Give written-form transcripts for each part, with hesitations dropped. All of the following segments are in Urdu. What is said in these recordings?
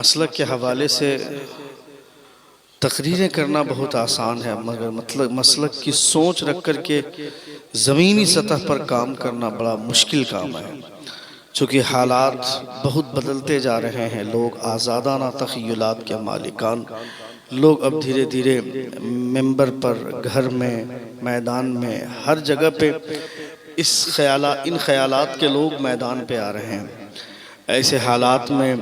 مسلک کے حوالے سے تقریریں کرنا بہت آسان ہے، مگر مسلک کی سوچ رکھ کر کے زمینی سطح پر کام کرنا بڑا مشکل کام ہے، چونکہ حالات بہت بدلتے جا رہے ہیں۔ لوگ آزادانہ تخیلات کے مالکان، لوگ اب دھیرے دھیرے ممبر پر، گھر میں، میدان میں، ہر جگہ پہ ان خیالات کے لوگ میدان پہ آ رہے ہیں۔ ایسے حالات میں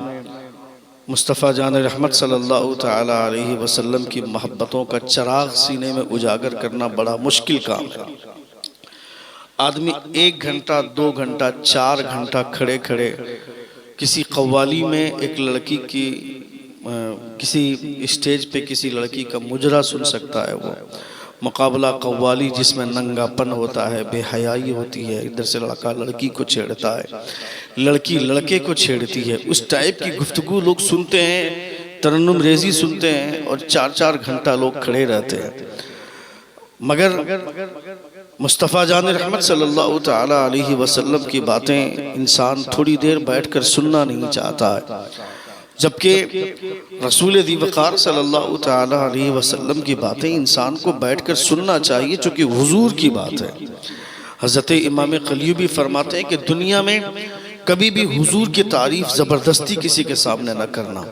مصطفیٰ جان رحمت صلی اللہ تعالیٰ علیہ وسلم کی محبتوں کا چراغ سینے میں اجاگر کرنا بڑا مشکل کام ہے۔ آدمی 1 گھنٹہ 2 گھنٹہ 4 گھنٹہ کھڑے کھڑے کسی قوالی میں ایک لڑکی کی کسی اسٹیج پہ کسی لڑکی کا مجرا سن سکتا ہے، وہ مقابلہ قوالی جس میں ننگا پن ہوتا ہے، بے حیائی ہوتی ہے، ادھر سے لڑکا لڑکی کو چھیڑتا ہے، لڑکی لڑکے کو چھیڑتی ہے، اس ٹائپ کی گفتگو لوگ سنتے ہیں، ترنم ریزی سنتے ہیں، اور 4 گھنٹہ لوگ کھڑے رہتے ہیں۔ مگر مصطفیٰ جان رحمت صلی اللہ تعالیٰ علیہ وسلم کی باتیں انسان تھوڑی دیر بیٹھ کر سننا نہیں چاہتا ہے، جبکہ رسول دی وقار صلی اللہ تعالیٰ علیہ وسلم کی باتیں انسان کو بیٹھ کر سننا چاہیے، چونکہ حضور کی بات ہے۔ حضرت امام قلیوبی فرماتے ہیں کہ دنیا میں کبھی بھی حضور کی تعریف زبردستی کسی کے سامنے نہ کرنا۔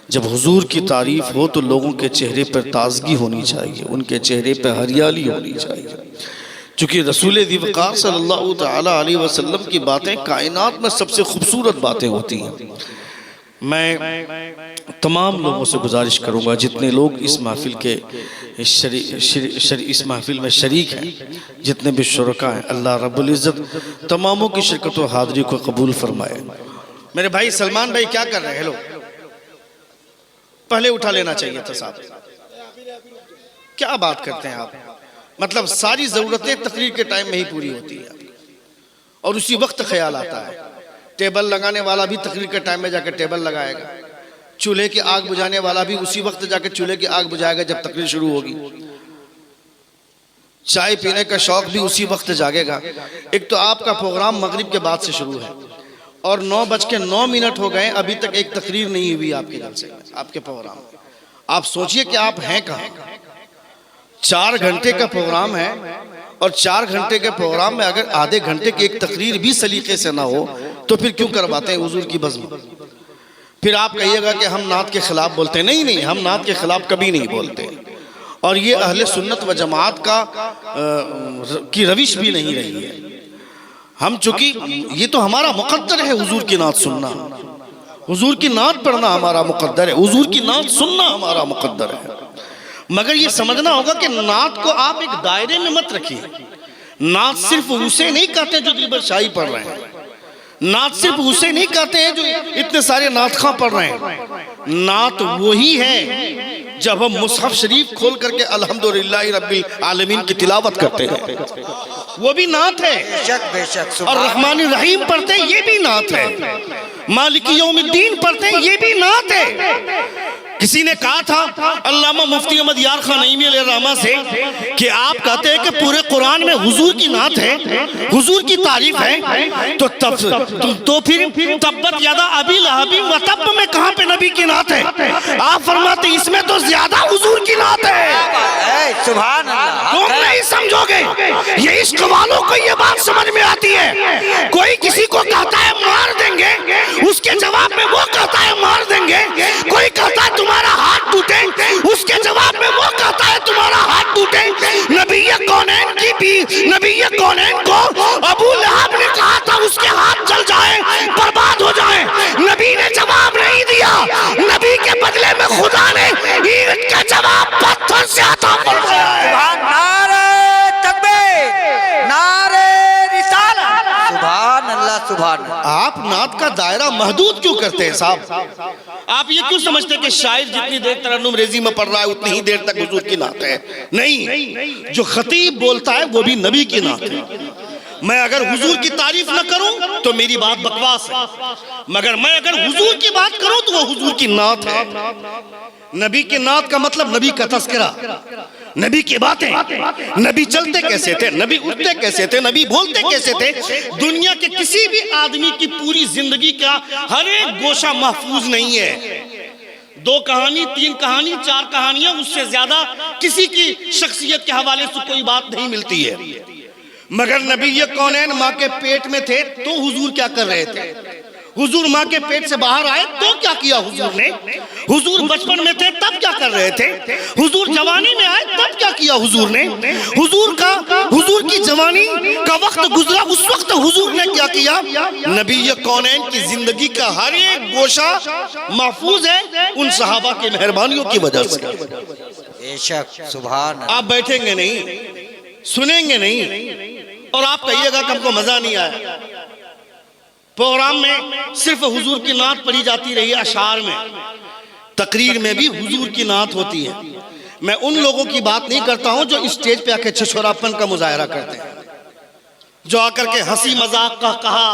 جب حضور کی تعریف ہو تو لوگوں کے چہرے پر تازگی ہونی چاہیے، ان کے چہرے پر ہریالی ہونی چاہیے، چونکہ رسول دی وقار صلی اللہ تعالیٰ علیہ وسلم کی باتیں کائنات میں سب سے خوبصورت باتیں ہوتی ہیں۔ میں تمام لوگوں سے گزارش کروں گا جتنے لوگ اس محفل کے اس محفل میں شریک ہیں، جتنے بھی شرکاء ہیں، اللہ رب العزت تماموں کی شرکت و حاضری کو قبول فرمائے۔ میرے بھائی سلمان بھائی کیا کر رہے ہیں؟ ہیلو، پہلے اٹھا لینا چاہیے تھا صاحب، کیا بات کرتے ہیں آپ؟ مطلب ساری ضرورتیں تقریر کے ٹائم میں ہی پوری ہوتی ہیں اور اسی وقت خیال آتا ہے۔ ٹیبل لگانے والا بھی تقریر کے ٹائم میں جا کے ٹیبل لگائے گا، چولہے کی آگ بجھانے والا بھی اسی وقت جا کے چولہے کی آگ بجھائے گا جب تقریر شروع ہوگی، چائے پینے کا شوق بھی اسی وقت جاگے گا۔ ایک تو آپ کا پروگرام مغرب کے بعد سے شروع ہے اور 9:09 ہو گئے، ابھی تک ایک تقریر نہیں ہوئی آپ کے جلسے میں، آپ کے پروگرام میں۔ آپ سوچئے کہ آپ ہیں کہاں؟ 4 گھنٹے کا پروگرام ہے، اور 4 گھنٹے کے پروگرام میں اگر آدھے گھنٹے کی ایک تقریر بھی سلیقے سے نہ ہو تو پھر کیوں کرواتے ہیں حضور کی بزم؟ پھر آپ کہیے گا کہ ہم نعت کے خلاف بولتے ہیں۔ نہیں، ہم نعت کے خلاف کبھی نہیں بولتے، اور یہ اہل سنت و جماعت کی روش بھی نہیں رہی ہے۔ ہم چونکہ یہ تو ہمارا مقدر ہے حضور کی نعت سننا، حضور کی نعت پڑھنا ہمارا مقدر ہے، حضور کی نعت سننا ہمارا مقدر ہے، مگر یہ سمجھنا ہوگا کہ نعت کو آپ ایک دائرے میں مت رکھیے۔ نعت صرف اسے نہیں کہتے جو دل بر شاہی پڑھ رہے ہیں، نعت صرف اسے نہیں کہتے ہیں جو اتنے سارے نعت خواں پڑھ رہے ہیں۔ نعت وہی ہے جب ہم مصحف شریف کھول کر کے الحمدللہ رب العالمین کی تلاوت کرتے ہیں، وہ بھی نعت ہے، بے شک اور رحمان الرحیم پڑھتے ہیں، یہ بھی نعت ہے، مالک یوم الدین پڑھتے ہیں، یہ بھی نعت ہے۔ کسی نے کہا تھا علامہ مفتی احمد یار خان نعیمی علیہ الرحمہ سے کہ آپ کہتے ہیں کہ پورے قرآن میں حضور کی نعت ہے، حضور کی تعریف ہے، تو پھر تبت یدا ابی لہب و تب میں کہاں پہ نبی کی نعت ہے؟ آپ فرماتے ہیں اس میں تو زیادہ حضور کی نعت ہے۔ سبحان اللہ، تم نہیں سمجھو گے، یہ عشق والوں کو یہ بات سمجھ میں آتی ہے۔ کوئی کسی کو کہتا ہے مار دیں گے، اس کے جواب میں وہ کہتا ہے مار دیں گے۔ کوئی کہتا ہے تمہارا ہاتھ ٹوٹے، اس کے جواب میں وہ کہتا ہے تمہارا ہاتھ ٹوٹے۔ نبی کونین کو ابو لہب نے کہا تھا اس کے ہاتھ جل جائیں، برباد ہو جائیں، نبی نے جواب نہیں دیا، نبی کے بدلے میں خدا نے اینٹ کا جواب پتھر سے عطا فرمایا۔ نعرہ تکبیر، نعرہ رسالت، سبحان اللہ، سبحان اللہ۔ آپ نعت کا دائرہ محدود کیوں کرتے ہیں صاحب؟ آپ یہ کیوں سمجھتے ہیں کہ شاعر جتنی دیر ترنم ریزی میں پڑھ رہا ہے اتنی ہی دیر تک حضور کی نعت ہے؟ نہیں، جو خطیب بولتا ہے وہ بھی نبی کی نعت ہے۔ میں اگر حضور کی تعریف نہ کروں تو میری بات بکواس ہے، مگر میں اگر حضور کی بات کروں تو وہ حضور کی نعت ہے۔ نبی کی نعت کا مطلب نبی کا تذکرہ، نبی کی باتیں، نبی چلتے کیسے تھے، نبی اٹھتے کیسے تھے، نبی بولتے کیسے تھے۔ دنیا کے کسی بھی آدمی کی پوری زندگی کا ہر ایک گوشہ محفوظ نہیں ہے، دو کہانی، تین کہانی، چار کہانیاں، اس سے زیادہ کسی کی شخصیت کے حوالے سے کوئی بات نہیں ملتی ہے۔ مگر نبی کونین ماں کے پیٹ میں تھے تو حضور کیا کر رہے تھے؟ حضور ماں کے پیٹ سے باہر آئے تو کیا کیا حضور نے؟ حضور بچپن میں تھے تب کیا کر رہے تھے؟ حضور جوانی میں آئے تب کیا کیا حضور نے؟ حضور کی جوانی کا وقت گزرا، اس وقت حضور نے کیا کیا؟ نبی کونین کی زندگی کا ہر ایک گوشہ محفوظ ہے ان صحابہ کی مہربانیوں کی وجہ سے۔ بے شک سبحان اللہ۔ آپ بیٹھیں گے نہیں، سنیں گے نہیں، اور آپ کہیے گا کہ ہم کو مزہ نہیں آیا۔ پروگرام میں صرف حضور کی نعت پڑھی جاتی رہی، اشعار میں، تقریر میں بھی حضور کی نعت ہوتی ہے۔ میں ان لوگوں کی بات نہیں کرتا ہوں جو اسٹیج پہ آ کے چھچھوراپن کا مظاہرہ کرتے ہیں، جو آ کر کے ہنسی مذاق کا کہا،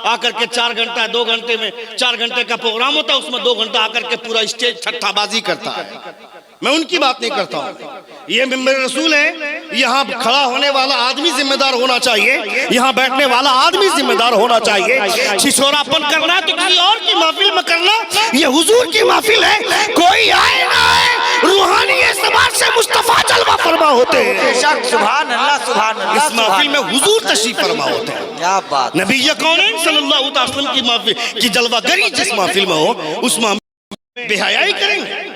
آ کر کے 4 گھنٹہ 2 گھنٹے میں 4 گھنٹے کا پروگرام ہوتا ہے، اس میں 2 گھنٹہ آ کر کے پورا اسٹیج ٹھٹھا بازی کرتا ہے۔ میں ان کی بات نہیں کرتا ہوں۔ یہ ممبر رسول ہے، یہاں کھڑا ہونے والا آدمی ذمہ دار ہونا چاہیے، یہاں بیٹھنے والا آدمی ذمہ دار ہونا چاہیے۔ چھچھوراپن کرنا ہے تو کسی اور کی محفل میں کرنا، یہ حضور کی محفل ہے، کوئی آئے نہ آئے، روحانی اعتبار سے مصطفیٰ جلوہ فرما ہوتے ہیں۔ بے شک سبحان اللہ سبحان اللہ۔ اس محفل میں حضور تشریف فرما ہوتے ہیں۔ کیا بات! نبی کونین صلی اللہ علیہ وسلم کی محفل کی جلوہ گری جس محفل میں ہو، اس محفل میں بے حیائی کریں گے،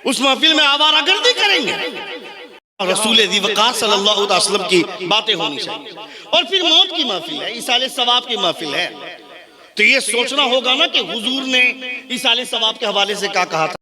اس محفل میں آوارہ گردی کریں گے، رسول ذی وقار صلی اللہ علیہ وسلم کی باتیں ہونی چاہیے۔ اور پھر موت کی محفل ہے، ایصال ثواب کی محفل ہے، تو یہ سوچنا ہوگا نا کہ حضور نے ایصال ثواب کے حوالے سے کیا کہا تھا۔